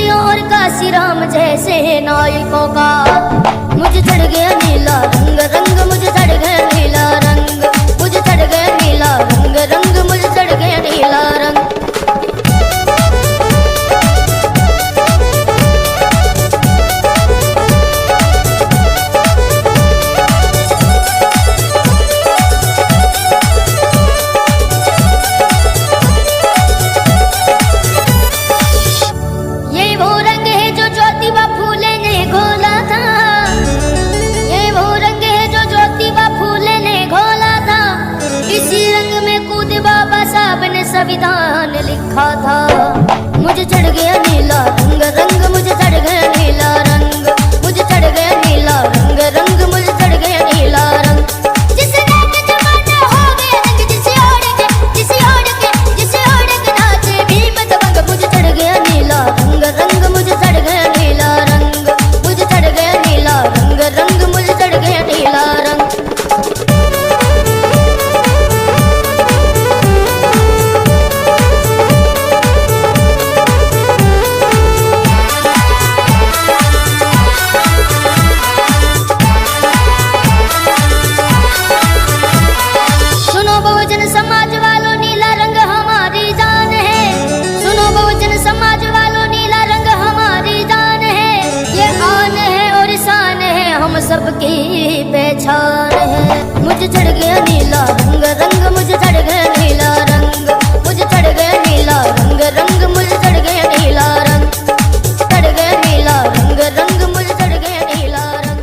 मुनियों और काशी राम जैसे नायकों का मुझे चढ़ गया नीला रंग रंग, मुझे चढ़ गया नीला रंग, मुझे चढ़ गया नीला रंग रंग, मुझे चढ़ गया नीला रंग। संविधान लिखा था मुझे चढ़ गया नीला रंग रंग, मुझे चढ़ गया नीला रंग, मुझे चढ़ गया नीला रंग रंग, मुझे चढ़ गया नीला रंग। जिसे रंग जमाना हो गया रंग, जिसे ओढ़ के नाचे भीम दबंग, मुझे चढ़ गया नीला रंग रंग, मुझे चढ़ गया नीला रंग, मुझे चढ़ गया नीला रंग रंग, मुझे चढ़ गया नीला रंग। सबकी पहचान है, मुझे चढ़ गया नीला रंग रंग, मुझे चढ़ गया नीला रंग, मुझे चढ़ गया नीला रंग रंग, मुझे चढ़ गया नीला रंग, चढ़ गया नीला रंग रंग, मुझे चढ़ गया नीला रंग।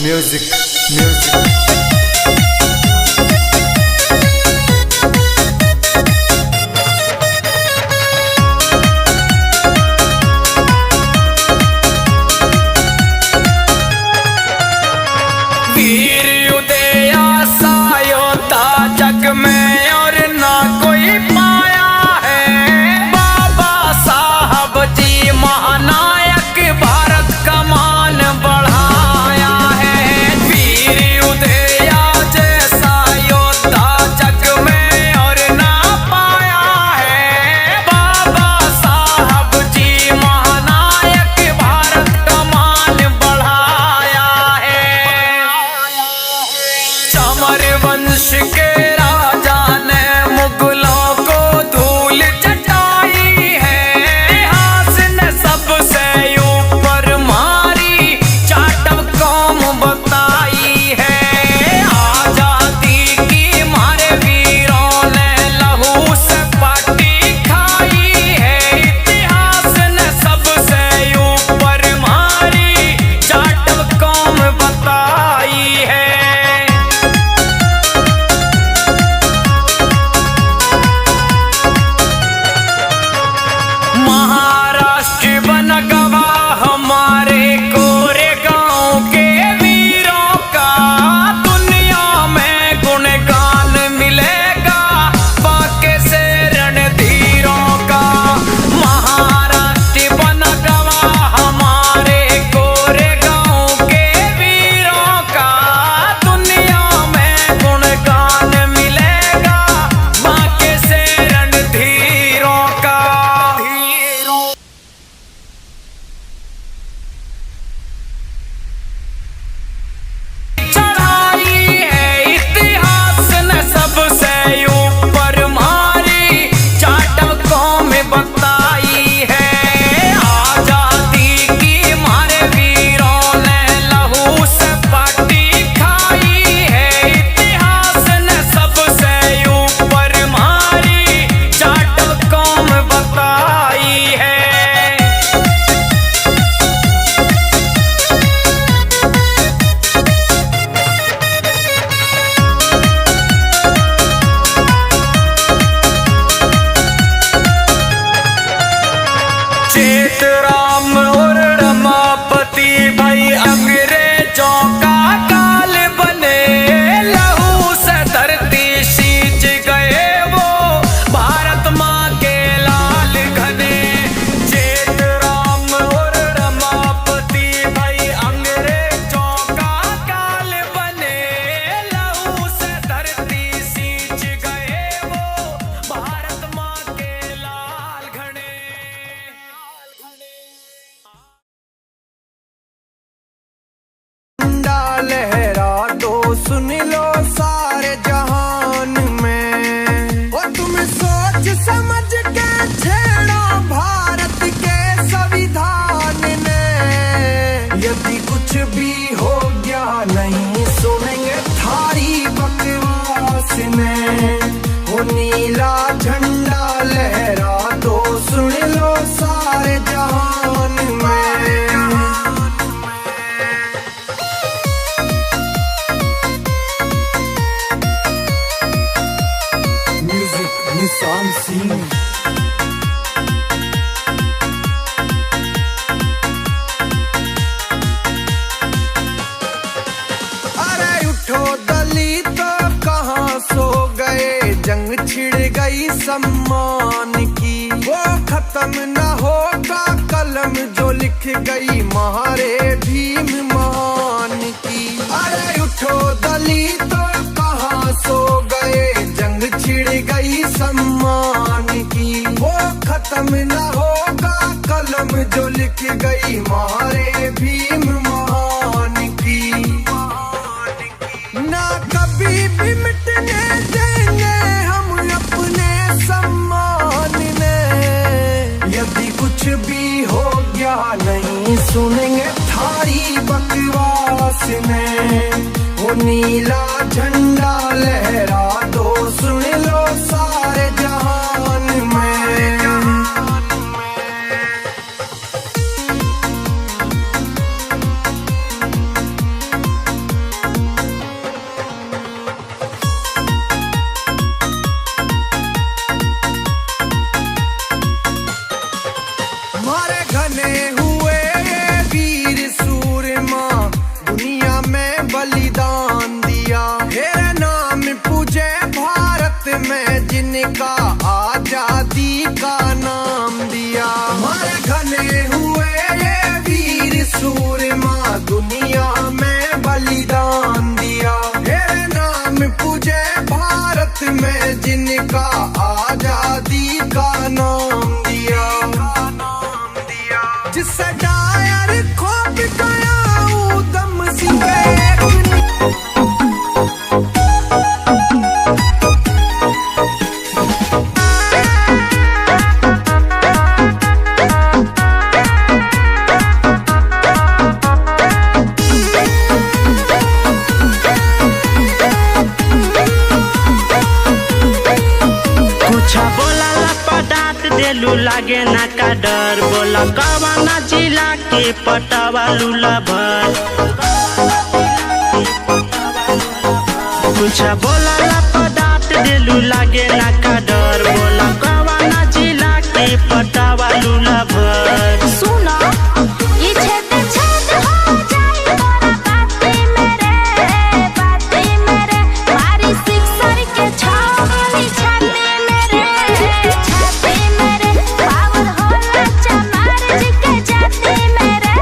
Music, music. वीर उदय आशा योद्धा जग में और ना कोई पाया है, बाबा साहब जी महानायक भारत का मान बढ़ाया है। चेत राम और रमापति भाई अंग्रेजों का काल बने, लहू से धरती सींच गए वो भारत माँ के लाल घने। चेत राम और रमापति भाई अंग्रेजों का काल बने, लहू से धरती सींच गए वो भारत माँ के लाल घने। झंडा लहरा दो सुन लो सारे जहान में, और तुम सोच समझ के छेड़ो भारत के संविधान ने। यदि कुछ भी हो गया नहीं सुनेंगे थारी बकवास ने। वो नीला झंडा लहरा दो सुन लो सारे जहान में। निशान सिंह अरे उठो दलित कहाँ सो गए, जंग छिड़ गई सम्मान की। वो खत्म न होगा कलम जो लिख गई महारे भीम महान की। अरे उठो दलित कहाँ सो गए, जंग छिड़ गई सम्मान की। वो खत्म न होगा कलम जो लिख गई महारे भीम महान की। ना कभी भी मिटने देंगे हम अपने सम्मान ने। यदि कुछ भी हो गया नहीं सुनेंगे थारी बकवास ने। वो नीला झंडा लहरा दो सुन लो सारे जहान में। मारे घने हुए ये वीर सूरमा, दुनिया में बलिदान दिया। तेरे नाम पूजे भारत में जिनका आजादी का नाम दिया। मारे घने हुए ये वीर सूरमा, दुनिया में बलिदान दिया। तेरे नाम पूजे भारत में जिनका आजादी का नाम दिया। जिससे डायर खोप गया उधम सिंह देलू लागे ना का डर, बोला कवाना जिला के पटावा लूला भर। कुछ बोला पदार्थ देलू लागे ना का डर, बोला कवाना जिला के पटावा लूला भर। सुनो ये छेद छेद हो जाए तोरा बाती मेरे मारी सिक्सर के छाती मेरे पावर होला चमार जी के जाती मेरे।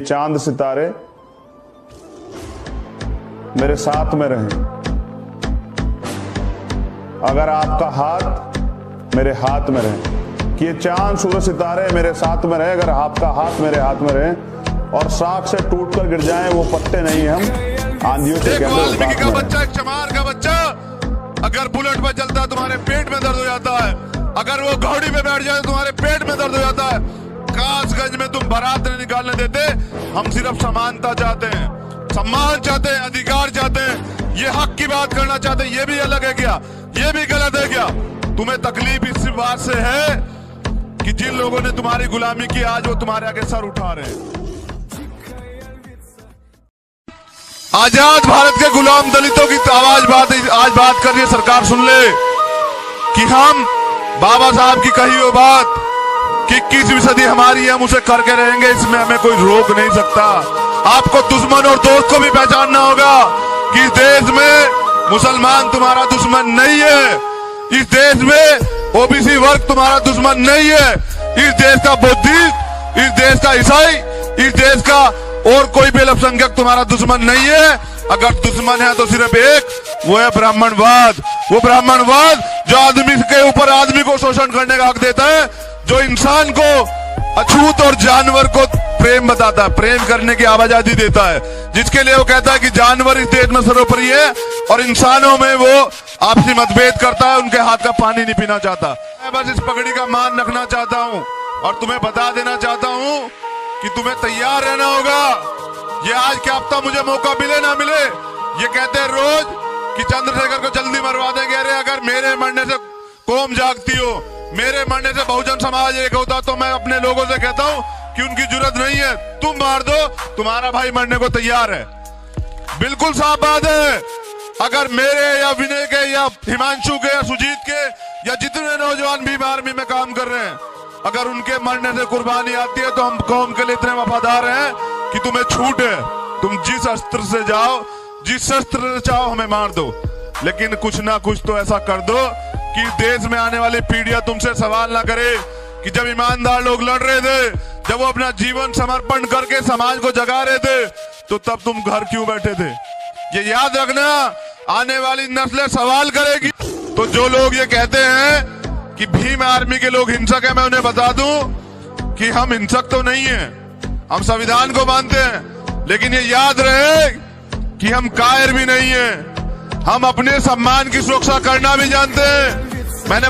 चांद सितारे मेरे साथ में रहें, अगर आपका हाथ मेरे हाथ में रहे, कि ये चांद सूरज सितारे मेरे साथ में रहे, अगर आपका हाथ मेरे हाथ में रहे, और शाख से टूटकर गिर जाएं वो पत्ते नहीं, हम आंधियों से एक वाल्मीकि का कैसे बच्चा, एक चमार का बच्चा अगर बुलेट पे चलता है तुम्हारे पेट में दर्द हो जाता है, अगर वो घोड़ी पे बैठ जाए तो तुम्हारे पेट में दर्द हो जाता है। कासगंज में तुम बारात नहीं निकालने देते, हम सिर्फ समानता चाहते हैं, सम्मान चाहते हैं, अधिकार चाहते हैं, ये हक की बात करना चाहते हैं। ये भी अलग है क्या? ये भी गलत है क्या? तुम्हें तकलीफ इस बात से है कि जिन लोगों ने तुम्हारी गुलामी की आज वो तुम्हारे आगे सर उठा रहे हैं। आजाद भारत के गुलाम दलितों की आवाज आज बात कर रही है सरकार, सुन ले कि हम बाबा साहब की कही वो बात कि 21वीं सदी हमारी है, हम उसे करके रहेंगे, इसमें हमें कोई रोक नहीं सकता। आपको दुश्मन और दोस्त को भी पहचानना होगा कि इस देश में मुसलमान तुम्हारा दुश्मन नहीं है, इस देश में ओबीसी वर्ग तुम्हारा दुश्मन नहीं है, इस देश का बुद्धिस्ट, इस देश का ईसाई, इस देश का और कोई भी अल्पसंख्यक तुम्हारा दुश्मन नहीं है। अगर दुश्मन है तो सिर्फ एक, वो है ब्राह्मणवाद। वो ब्राह्मणवाद जो आदमी के ऊपर आदमी को शोषण करने का हक देता है, जो इंसान को अछूत और जानवर को प्रेम बताता है, प्रेम करने की आवाजादी देता है, जिसके लिए वो कहता है कि जानवर इस देश में सर्वोपरि है और इंसानों में वो आपसी मतभेद करता है, उनके हाथ का पानी नहीं पीना चाहता। मैं बस इस पगड़ी का मान रखना चाहता हूँ और तुम्हें बता देना चाहता हूँ कि तुम्हें तैयार रहना होगा। ये आज क्या हफ्ता मुझे मौका मिले ना मिले, ये कहते हैं रोज कि चंद्रशेखर को जल्दी मरवा देंगे। अरे अगर मेरे मरने से कौम जागती हो, मेरे मरने से बहुजन समाज एक होता, तो मैं अपने लोगों से कहता हूँ कि उनकी जरूरत नहीं है, तुम मार दो, तुम्हारा भाई मरने को तैयार है। बिल्कुल साफ बात है। अगर मेरे या विनय के या हिमांशु के या सुजीत के या जितने नौजवान भी आर्मी में काम कर रहे हैं, अगर उनके मरने से कुर्बानी आती है तो हम कौम के लिए इतने वफादार हैं कि तुम्हें छूट है, तुम जिस अस्त्र से जाओ, जिस शस्त्र से चाहो हमें मार दो, लेकिन कुछ ना कुछ तो ऐसा कर दो कि देश में आने वाली पीढ़ियां तुमसे सवाल ना करे कि जब ईमानदार लोग लड़ रहे थे, जब वो अपना जीवन समर्पण करके समाज को जगा रहे थे, तो तब तुम घर क्यों बैठे थे। ये याद रखना, आने वाली नस्लें सवाल करेगी। तो जो लोग ये कहते हैं कि भीम आर्मी के लोग हिंसक है, मैं उन्हें बता दूं कि हम हिंसक तो नहीं है, हम संविधान को मानते हैं, लेकिन ये याद रहे कि हम कायर भी नहीं है, हम अपने सम्मान की सुरक्षा करना भी जानते हैं। मैंने